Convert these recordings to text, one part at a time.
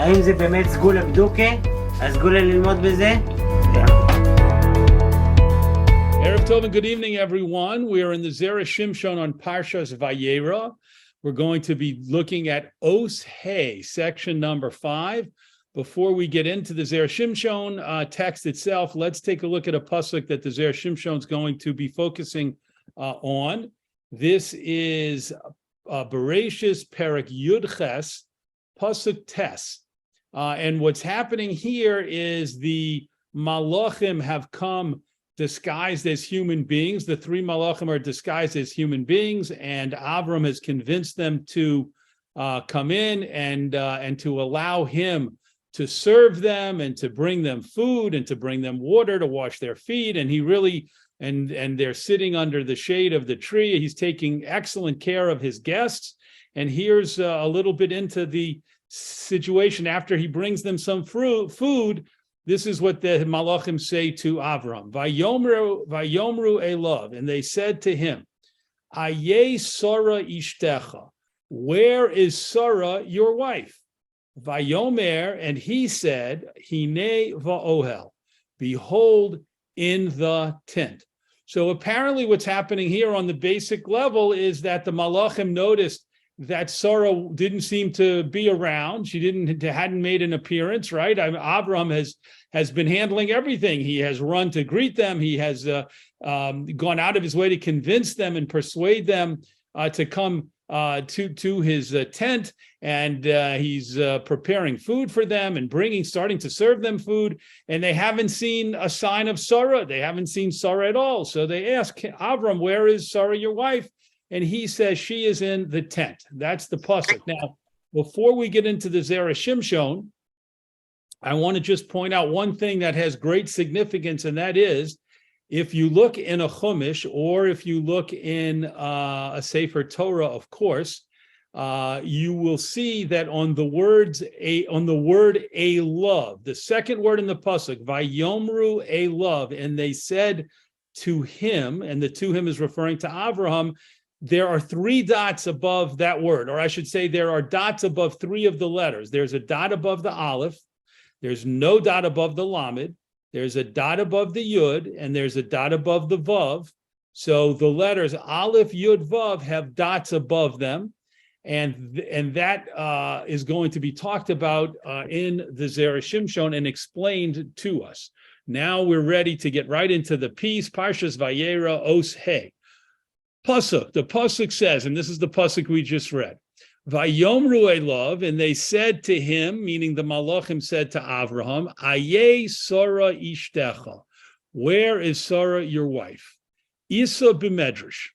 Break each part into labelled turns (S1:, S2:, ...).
S1: האם זה באמת סגולה בדוקה? הסגולה ללמוד בזה?
S2: Erev Tov and good evening, everyone. We are in the Zera Shimshon on Parshas Vayeira. We're going to be looking at Os Hey, section number 5. Before we get into the Zera Shimshon text itself, let's take a look at a pasuk that the Zera Shimshon is going to be focusing on. This is Bereshis Perek Yudches, pasuk Tes. And what's happening here is the Malachim have come disguised as human beings. The three Malachim are disguised as human beings, and Avram has convinced them to come in and to allow him to serve them and to bring them food and to bring them water to wash their feet. And he really, and they're sitting under the shade of the tree. He's taking excellent care of his guests. And here's a little bit into the situation after he brings them some food. This is what the Malachim say to Avram. Vayomru Elov, and they said to him, Aye Sarah Ishtecha, where is Sarah, your wife? Vayomer, and he said, Hine va'ohel, behold, in the tent. So apparently what's happening here on the basic level is that the Malachim noticed that Sarah didn't seem to be around. She hadn't made an appearance, right? Abraham has been handling everything. He has run to greet them. He has gone out of his way to convince them and persuade them to come to his tent, and he's preparing food for them and starting to serve them food. And they haven't seen a sign of Sarah. They haven't seen Sarah at all. So they ask Avram, "Where is Sarah, your wife?" And he says, she is in the tent. That's the pasuk. Now, before we get into the Zera Shimshon, I want to just point out one thing that has great significance, and that is, if you look in a Chumash, or if you look in a sefer Torah, of course, you will see that on the word Elov, the second word in the pasuk, Vayomru Elov, and they said to him, and the to him is referring to Avraham. There are 3 dots above that word, or I should say there are dots above 3 of the letters. There's a dot above the Aleph, there's no dot above the Lamed, there's a dot above the Yud, and there's a dot above the Vav. So the letters Aleph, Yud, Vav have dots above them, and that is going to be talked about in the Zera Shimshon and explained to us. Now we're ready to get right into the piece, Parshas Vayeira, Os Hey. Pasuk, the pasuk says, and this is the pasuk we just read, Vayomru Elov, and they said to him, meaning the Malachim said to Avraham, Aye Sarah Ishtecha, where is Sarah, your wife? Isa b'medrash.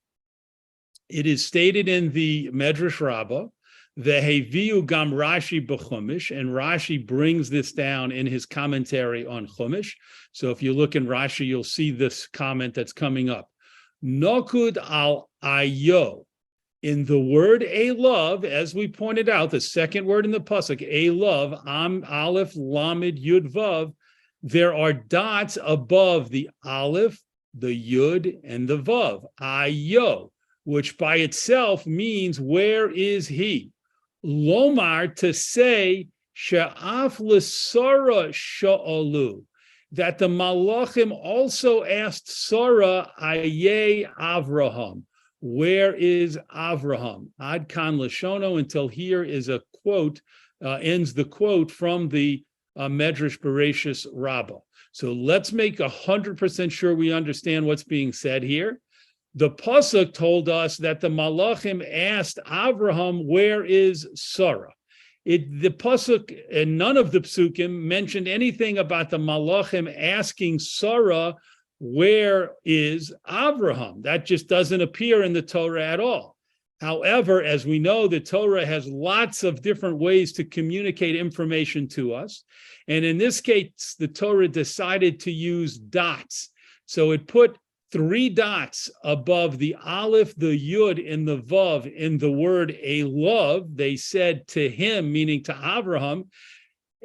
S2: It is stated in the Medrash Rabbah, Veheviu gam Rashi b'Chumash, and Rashi brings this down in his commentary on Chumash. So if you look in Rashi, you'll see this comment that's coming up. Nokud al ayo, in the word elov, as we pointed out, the second word in the pasuk, elov, aleph, lamed, yud, vav, there are dots above the aleph, the yud, and the vav. Ayo, which by itself means where is he? Lomar, to say she'af l'sara sha'alu, that the Malachim also asked Sarah, Aye Avraham, where is Avraham? Ad Kahn Lashono, until here is a quote, ends the quote from the Medrash Bereshis Rabbah. So let's make 100% sure we understand what's being said here. The pasuk told us that the Malachim asked Avraham, where is Sarah? The pasuk, and none of the psukim mentioned anything about the Malachim asking Sarah, where is Avraham? That just doesn't appear in the Torah at all. However, as we know, the Torah has lots of different ways to communicate information to us. And in this case, the Torah decided to use dots. So it put 3 dots above the Aleph, the Yud, and the Vav in the word Elov. They said to him, meaning to Avraham,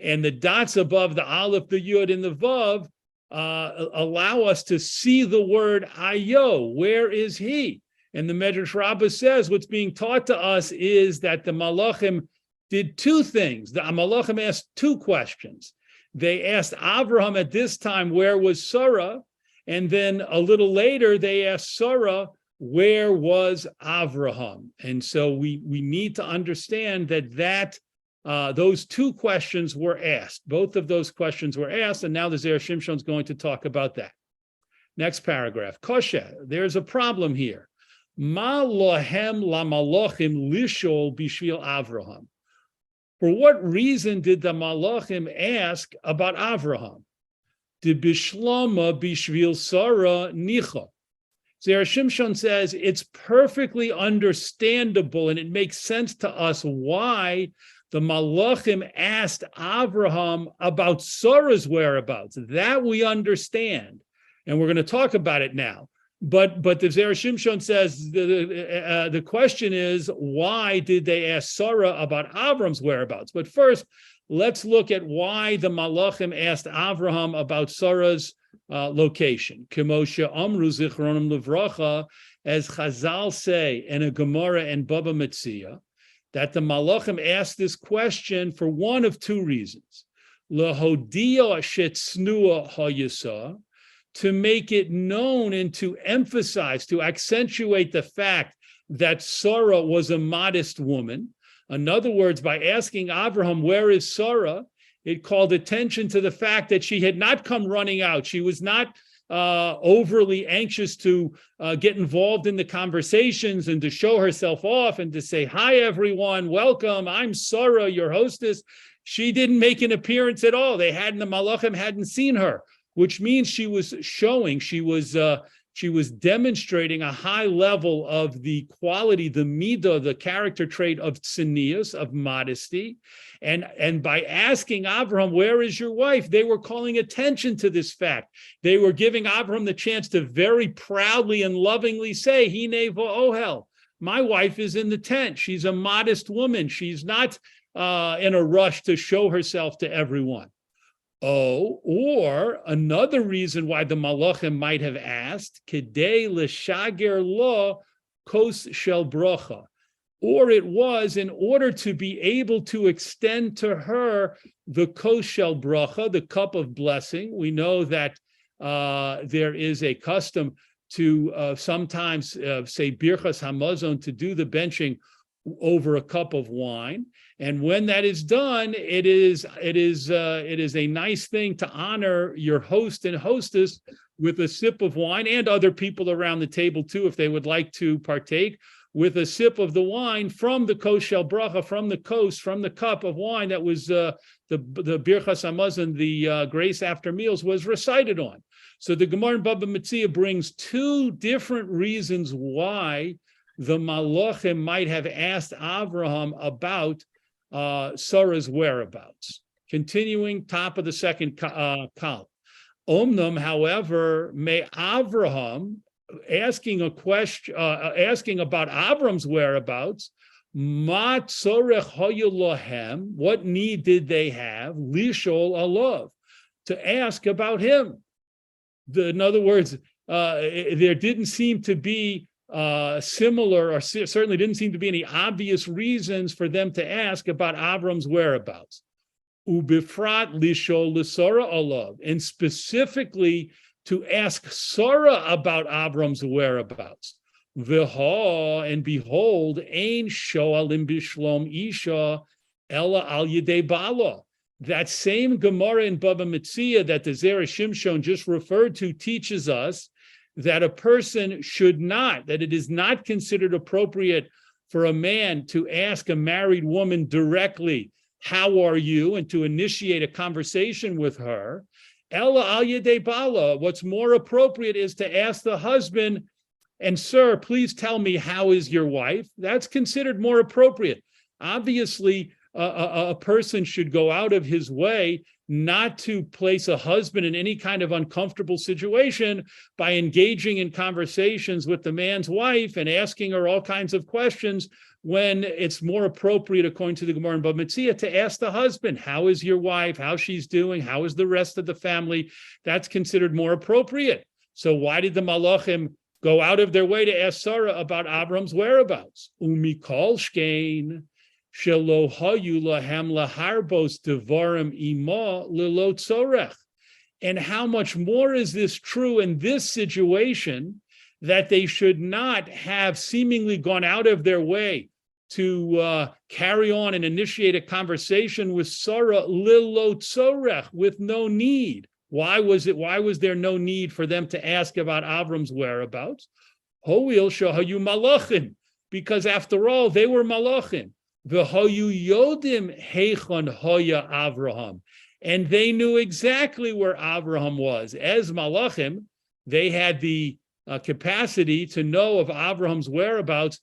S2: and the dots above the Aleph, the Yud, and the Vav allow us to see the word Ayo. Where is he? And the Medrash Rabbah says what's being taught to us is that the Malachim did two things. The Malachim asked two questions. They asked Avraham at this time, where was Sarah? And then a little later, they asked Sarah, where was Avraham? And so we need to understand that those two questions were asked. Both of those questions were asked, and now the Zera Shimshon is going to talk about that. Next paragraph. Koshe, there's a problem here. Ma lohem lamalachim lishol bishvil Avraham. For what reason did the malachim ask about Avraham? De bishlama bishvil Sarah nicha. Zera Shimshon says it's perfectly understandable and it makes sense to us why the malachim asked Avraham about Sarah's whereabouts. That we understand, and we're going to talk about it now. But the Zera Shimshon says the question is, why did they ask Sarah about Avram's whereabouts? But first, let's look at why the malachim asked Avraham about Sarah's location. Kemoshe Amru Zichronim Livracha, as Chazal say in a Gemara and Baba Metzia, that the malachim asked this question for one of two reasons. Lehodia shetznua hayisa, to make it known and to emphasize, to accentuate the fact that Sarah was a modest woman. In other words, by asking Avraham, where is Sarah? It called attention to the fact that she had not come running out. She was not overly anxious to get involved in the conversations and to show herself off and to say, hi, everyone, welcome, I'm Sarah, your hostess. She didn't make an appearance at all. The malachim hadn't seen her, which means she was showing, she was demonstrating a high level of the quality, the midah, the character trait of tznius, of modesty. And by asking Avraham, where is your wife? They were calling attention to this fact. They were giving Avraham the chance to very proudly and lovingly say, Hine va'ohel, my wife is in the tent. She's a modest woman. She's not in a rush to show herself to everyone. Oh, or another reason why the malachim might have asked, Kedei l'shager lo kos shel bracha, or it was in order to be able to extend to her the kos shel bracha, the cup of blessing. We know that there is a custom to sometimes say birchas hamazon, to do the benching over a cup of wine. And when that is done, it is a nice thing to honor your host and hostess with a sip of wine, and other people around the table too, if they would like to partake, with a sip of the wine from the kos shel bracha, from the cup of wine that was the birchas hamazon, the grace after meals, was recited on. So the Gemara in Baba Metzia brings two different reasons why the malachim might have asked Avraham about Sarah's whereabouts. Continuing, top of the second column. Omnam, however, may Avraham, asking a question, asking about Avram's whereabouts, ma tzorech hayu lohem, what need did they have, lishol alav, to ask about him. In other words, there didn't seem to be similar, or certainly didn't seem to be any obvious reasons for them to ask about Avram's whereabouts. Ubifrat lishol l'Sara alav, and specifically to ask Sarah about Avram's whereabouts. V'ha, and behold, ein shoalim bishlom isha ella al yedei bala. That same Gemara in Baba Metzia that the Zera Shimshon just referred to teaches us that a person should not, that it is not considered appropriate for a man to ask a married woman directly, how are you, and to initiate a conversation with her. Ella al yedei bala, what's more appropriate is to ask the husband, and sir, please tell me, how is your wife? That's considered more appropriate. Obviously, a person should go out of his way not to place a husband in any kind of uncomfortable situation by engaging in conversations with the man's wife and asking her all kinds of questions, when it's more appropriate, according to the Gemara in Bava Metzia, to ask the husband, how is your wife, how she's doing, how is the rest of the family? That's considered more appropriate. So why did the malachim go out of their way to ask Sarah about Avram's whereabouts? Umikol shkein, shelo hayu lahem laharbos devarim ima lelo tzorech. And how much more is this true in this situation, that they should not have seemingly gone out of their way to carry on and initiate a conversation with Sarah lilo tzorech, with no need. Why was there no need for them to ask about Avram's whereabouts? Ho'il shahayu malachim, because after all, they were malachim. V'hayu yodim heichon hoya Avraham. And they knew exactly where Avraham was. As malachim, they had the capacity to know of Avraham's whereabouts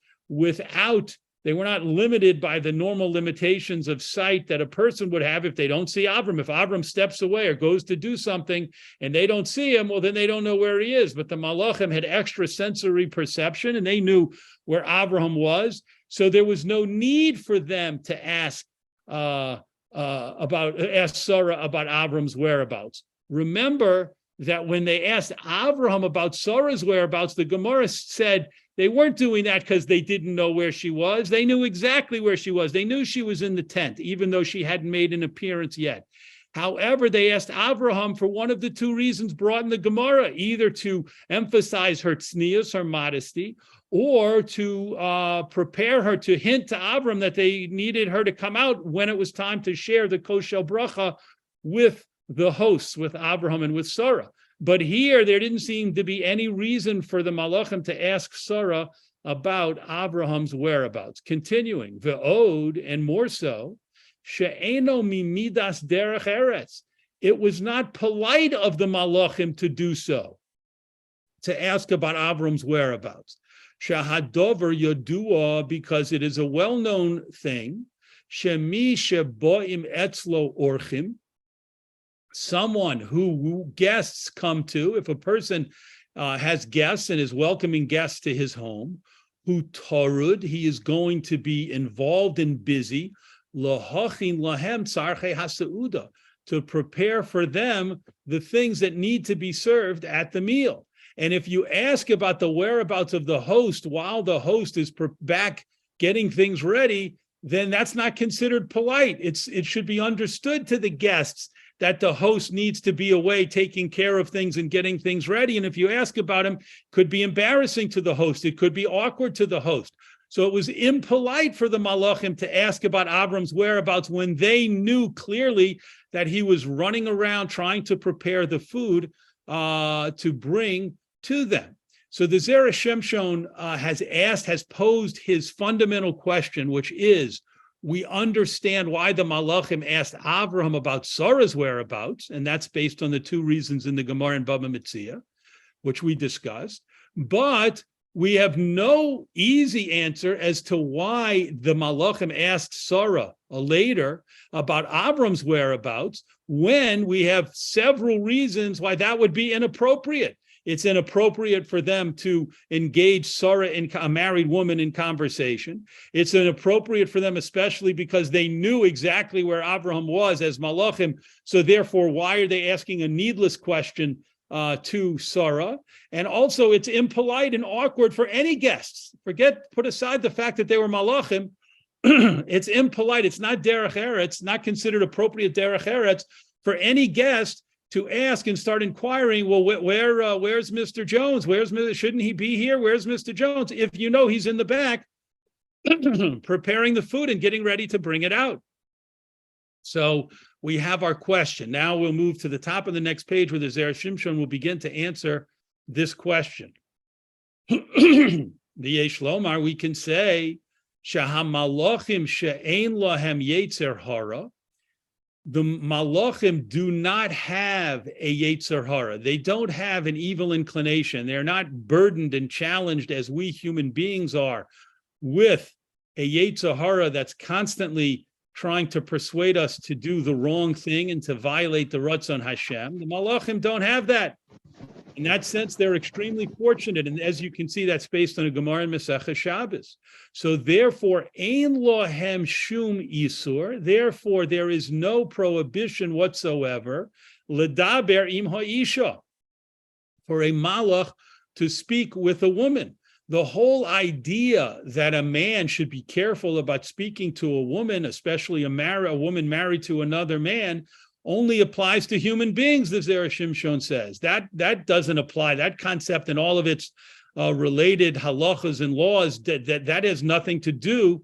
S2: they were not limited by the normal limitations of sight that a person would have if they don't see Avram. If Avram steps away or goes to do something and they don't see him, well, then they don't know where he is. But the malachim had extra sensory perception and they knew where Avraham was. So there was no need for them to ask Sarah about Avram's whereabouts. Remember that when they asked Avraham about Sarah's whereabouts, the Gemara said they weren't doing that because they didn't know where she was. They knew exactly where she was. They knew she was in the tent, even though she hadn't made an appearance yet. However, they asked Avraham for one of the two reasons brought in the Gemara, either to emphasize her tznius, her modesty, or to prepare her, to hint to Avram that they needed her to come out when it was time to share the koshel bracha with the hosts, with Avraham and with Sarah. But here, there didn't seem to be any reason for the malachim to ask Sarah about Abraham's whereabouts. Continuing, ve'od, and more so, she'eno mimidas derech eretz. It was not polite of the malachim to do so, to ask about Avram's whereabouts. Shahadover yodua, because it is a well-known thing. Shemi sheboim etzlo orchim. Someone who guests come to, if a person has guests and is welcoming guests to his home, who torud, he is going to be involved and busy, lahachin lahem tzarchei hasauda, to prepare for them the things that need to be served at the meal. And if you ask about the whereabouts of the host while the host is back getting things ready, then that's not considered polite. It should be understood to the guests that the host needs to be away taking care of things and getting things ready. And if you ask about him, it could be embarrassing to the host. It could be awkward to the host. So it was impolite for the malachim to ask about Avram's whereabouts when they knew clearly that he was running around trying to prepare the food to bring to them. So the Zera Shimshon has posed his fundamental question, which is, we understand why the malachim asked Avraham about Sarah's whereabouts, and that's based on the two reasons in the Gemara and Baba Metzia, which we discussed. But we have no easy answer as to why the malachim asked Sarah later about Avram's whereabouts, when we have several reasons why that would be inappropriate. It's inappropriate for them to engage Sarah, a married woman, in conversation. It's inappropriate for them, especially because they knew exactly where Avraham was as malachim. So therefore, why are they asking a needless question to Sarah? And also, it's impolite and awkward for any guests. Put aside the fact that they were malachim. It's impolite. It's not derech eretz, not considered appropriate derech eretz for any guest to ask and start inquiring, well, where's Mr. Jones? Shouldn't he be here? Where's Mr. Jones? If you know he's in the back preparing the food and getting ready to bring it out. So we have our question. Now we'll move to the top of the next page where the Zera Shimshon will begin to answer this question. The Yesh Lomar, we can say, Shaham malachim she'ein lahem yetzer hara. The malachim do not have a yetzer hara. They don't have an evil inclination. They're not burdened and challenged as we human beings are with a yetzer hara that's constantly trying to persuade us to do the wrong thing and to violate the Ratzon Hashem. The malachim don't have that. In that sense, they're extremely fortunate. And as you can see, that's based on a Gemara in Masechah Shabbos. So therefore, ein lohem shum isur. Therefore, there is no prohibition whatsoever ledaber im ha'isha, for a malach to speak with a woman. the whole idea that a man should be careful about speaking to a woman, especially a woman married to another man, only applies to human beings, the Zera Shimshon says. That doesn't apply. That concept and all of its related halachas and laws, that has nothing to do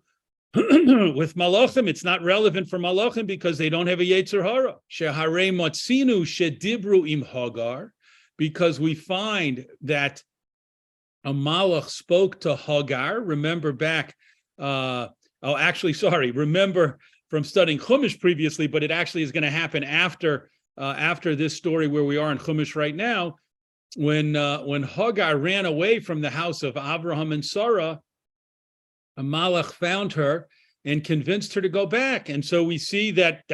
S2: with malachim. It's not relevant for malachim because they don't have a yetzer hara. Sheharei motzinu shedibru im Hagar, because we find that a malach spoke to Hagar. Remember back, remember from studying Chumash previously, but it actually is going to happen after this story where we are in Chumash right now, when Hagar ran away from the house of Abraham and Sarah, a malach found her and convinced her to go back. And so we see that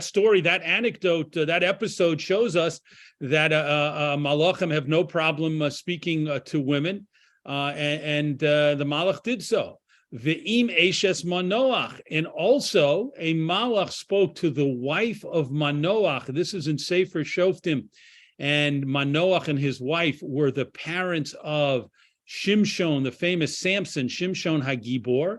S2: story, that anecdote, that episode shows us that malachim have no problem speaking to women, and the malach did so. Ve'im eshes Manoach, and also a malach spoke to the wife of Manoach. This is in Sefer Shoftim, and Manoach and his wife were the parents of Shimshon, the famous Samson, Shimshon Hagibor.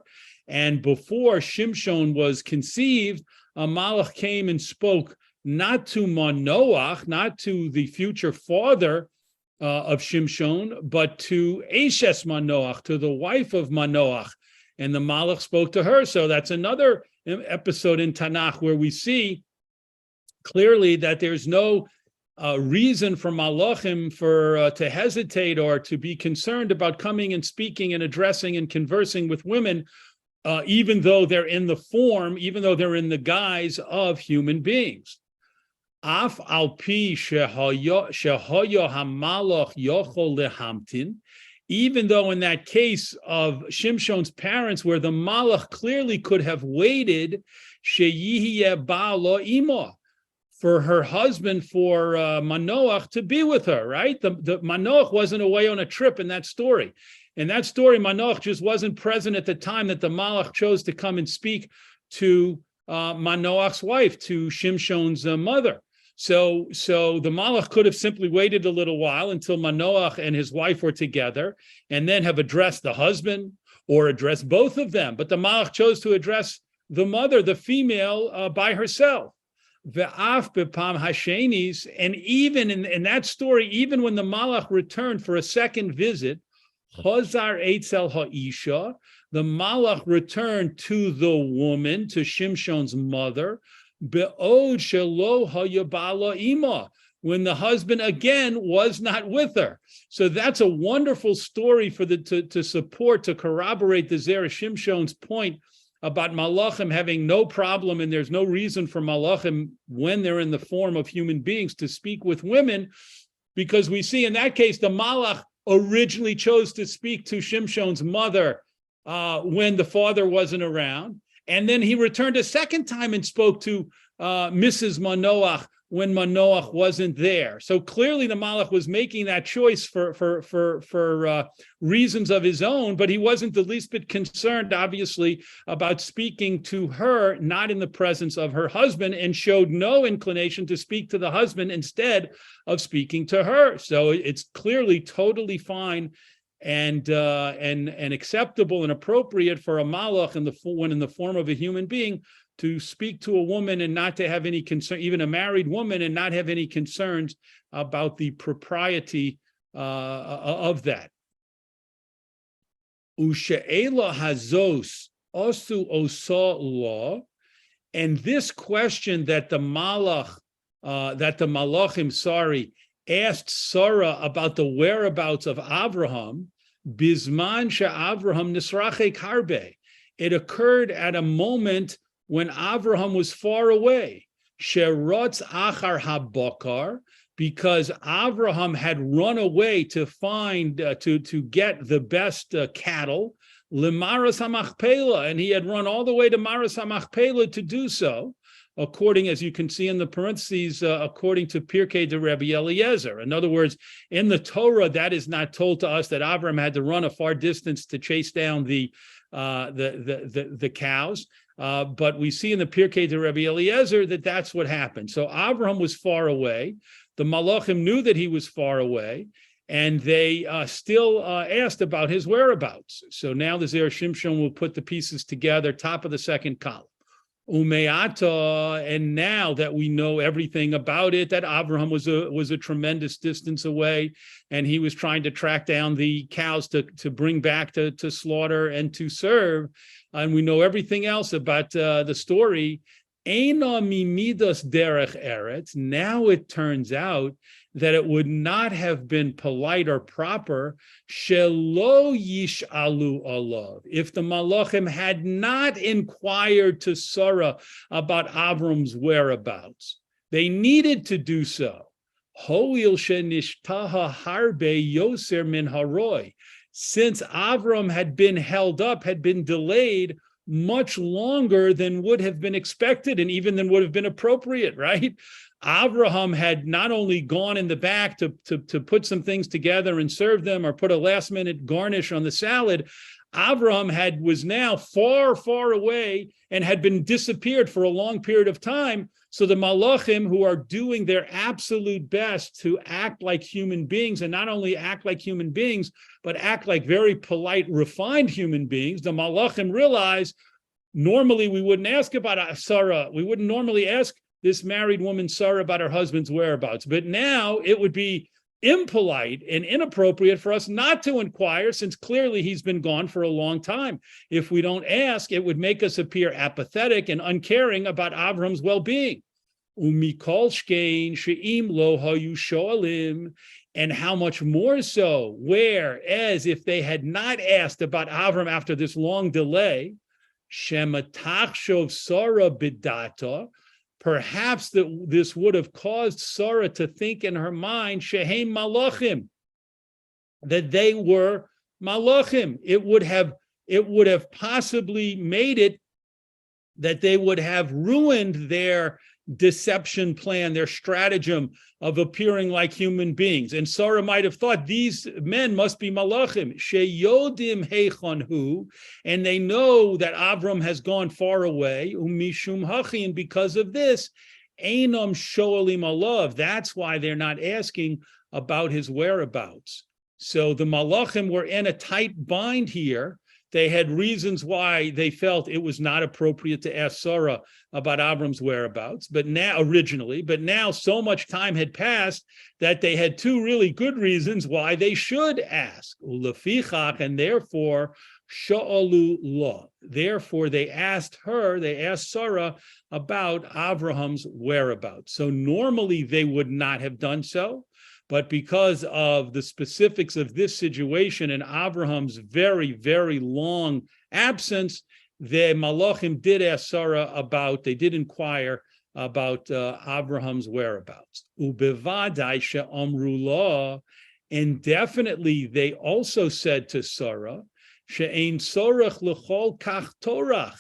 S2: And before Shimshon was conceived, a malach came and spoke not to Manoach, not to the future father of Shimshon, but to Eshes Manoach, to the wife of Manoach. And the malach spoke to her. So that's another episode in Tanakh where we see clearly that there's no reason for malachim to hesitate or to be concerned about coming and speaking and addressing and conversing with women, even though they're in the guise of human beings. Af al pi shehoyo hamalach yochol lehamtin, even though in that case of Shimshon's parents, where the malach clearly could have waited, sheyihiyeh ba'alo imo, for her husband, for Manoach to be with her, right? The Manoach wasn't away on a trip in that story. In that story, Manoach just wasn't present at the time that the malach chose to come and speak to Manoach's wife, to Shimshon's mother. So the malach could have simply waited a little while until Manoach and his wife were together, and then have addressed the husband or addressed both of them. But the malach chose to address the mother, the female, by herself. Ve'af bepam hashenis, and even in that story, even when the malach returned for a second visit, chazar eitzel ha'isha, the malach returned to the woman, to Shimshon's mother, be'od shelo hayabala ima, when the husband again was not with her. So that's a wonderful story for to corroborate the Zera Shimshon's point about malachim having no problem, and there's no reason for malachim, when they're in the form of human beings, to speak with women, because we see in that case the malach originally chose to speak to Shimshon's mother when the father wasn't around, and then he returned a second time and spoke to Mrs. Manoach when Manoach wasn't there. So clearly the malach was making that choice for reasons of his own, but he wasn't the least bit concerned, obviously, about speaking to her not in the presence of her husband, and showed no inclination to speak to the husband instead of speaking to her. So it's clearly totally fine and acceptable and appropriate for a malach when in the form of a human being to speak to a woman and not to have any concern, even a married woman, and not have any concerns about the propriety of that. Ushe'ela hazos osu osa law, and this question that the malachim, asked Sarah about the whereabouts of Abraham, bisman she'Avraham nisrachek harbe. It occurred at a moment when Avraham was far away, sherotz achar habakar, because Avraham had run away to find, to get the best cattle, lemaras hamachpela, and he had run all the way to Maras hamachpela to do so, according, as you can see in the parentheses, according to Pirkei de Rabbi Eliezer. In other words, in the Torah, that is not told to us that Avraham had to run a far distance to chase down the cows. But we see in the Pirkei de Rabbi Eliezer that that's what happened. So Abraham was far away. The malachim knew that he was far away, and they still asked about his whereabouts. So now the Zera Shimshon will put the pieces together, top of the second column. Umeata, and now that we know everything about it, that Abraham was a tremendous distance away, and he was trying to track down the cows to bring back to slaughter and to serve, and we know everything else about the story. Eina mimidas derech eretz. Now it turns out that it would not have been polite or proper shelo yish'alu alav, if the malachim had not inquired to Sarah about Avram's whereabouts. They needed to do so. Hoil shenishtaha harbe yoser min haroi, since Avram had been held up, had been delayed much longer than would have been expected and even than would have been appropriate, right? Abraham had not only gone in the back to put some things together and serve them or put a last-minute garnish on the salad. Abraham was now far, far away and had been disappeared for a long period of time. So the malachim, who are doing their absolute best to act like human beings, and not only act like human beings, but act like very polite, refined human beings, the malachim realize normally we wouldn't ask about Sarah. We wouldn't normally ask this married woman Sarah about her husband's whereabouts. But now it would be impolite and inappropriate for us not to inquire, since clearly he's been gone for a long time. If we don't ask, it would make us appear apathetic and uncaring about Avram's well-being. Umikol shkein she'im lo hayu shoalim, and how much more so, whereas if they had not asked about Avram after this long delay, shematach shov Sarah bidata, perhaps this would have caused Sarah to think in her mind, shehem malachim, that they were malachim. It would have possibly made it that they would have ruined their deception plan, their stratagem of appearing like human beings. And Sarah might have thought these men must be malachim, sheyodim heichon hu, and they know that Avram has gone far away, umishum hachi, and because of this, einam shoalim alav. That's why they're not asking about his whereabouts. So the malachim were in a tight bind here. They had reasons why they felt it was not appropriate to ask Sarah about Avram's whereabouts, but now so much time had passed that they had two really good reasons why they should ask. Ulefichach, and therefore, sha'alu lo. Therefore, they asked Sarah about Avraham's whereabouts. So normally they would not have done so. But because of the specifics of this situation and Abraham's very, very long absence, the malachim did ask Sarah they did inquire about Abraham's whereabouts. Ubevadai she'amru lo, and definitely they also said to Sarah, she'ein sorach l'chol kach torach,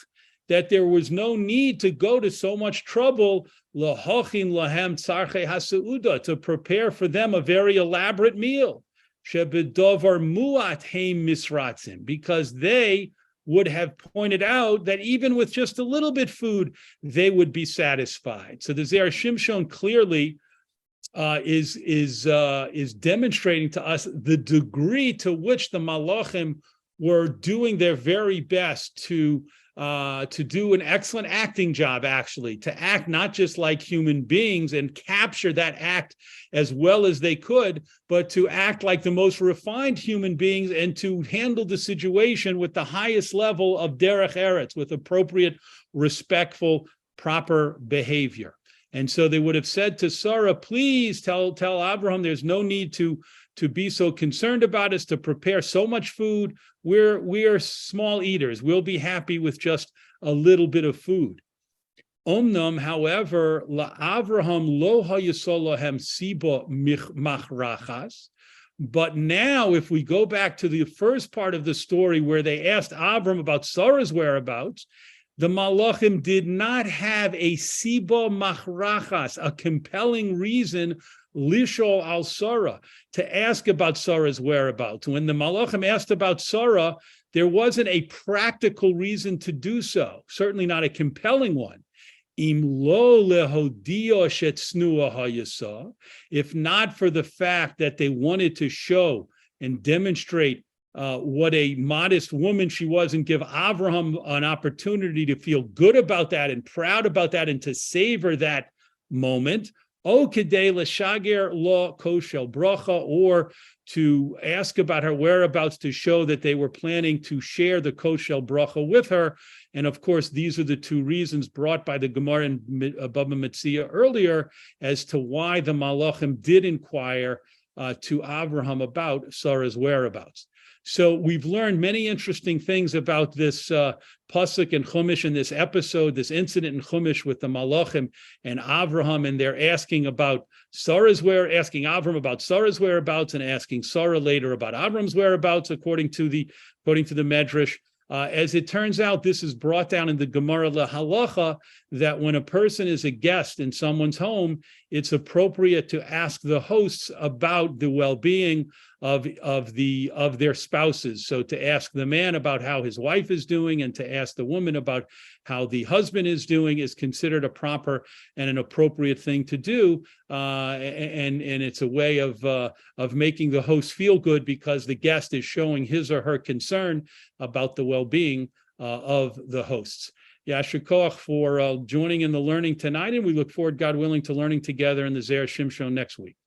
S2: that there was no need to go to so much trouble lahochin lahem tzarchei hasauda, to prepare for them a very elaborate meal. Shebedovar muat heim misratzim, because they would have pointed out that even with just a little bit food, they would be satisfied. So the Zera Shimshon clearly is demonstrating to us the degree to which the malachim were doing their very best to do an excellent acting job, actually, to act not just like human beings and capture that act as well as they could, but to act like the most refined human beings and to handle the situation with the highest level of derech eretz, with appropriate, respectful, proper behavior. And so they would have said to Sarah, please tell Abraham there's no need to be so concerned about us, to prepare so much food. We are small eaters. We'll be happy with just a little bit of food. Omnam, however, la'Avraham lo hayasolahem siba machrachas. But now, if we go back to the first part of the story where they asked Avram about Sarah's whereabouts, the malachim did not have a siba machrachas, a compelling reason lishol al Sarah, to ask about Sarah's whereabouts. When the malachim asked about Sarah, there wasn't a practical reason to do so, certainly not a compelling one. Im lo lehodio shetznua hayasa, if not for the fact that they wanted to show and demonstrate what a modest woman she was, and give Avraham an opportunity to feel good about that and proud about that and to savor that moment. O kedei l'shager lo koshel bracha, or to ask about her whereabouts to show that they were planning to share the koshel bracha with her. And of course, these are the two reasons brought by the Gemara in Baba Metzia earlier as to why the Malachim did inquire to Avraham about Sarah's whereabouts. So we've learned many interesting things about this pasuk in Chumash, in this episode, this incident in Chumash with the Malachim and Avraham, and they're asking about asking Avraham about Sarah's whereabouts, and asking Sarah later about Avram's whereabouts, according to the Medrash. As it turns out, this is brought down in the Gemara Halacha that when a person is a guest in someone's home, it's appropriate to ask the hosts about the well-being of their spouses. So to ask the man about how his wife is doing, and to ask the woman about how the husband is doing, is considered a proper and an appropriate thing to do, and it's a way of making the host feel good because the guest is showing his or her concern about the well-being of the hosts. Yasher koach for joining in the learning tonight, and we look forward, God willing, to learning together in the Zera Shimshon next week.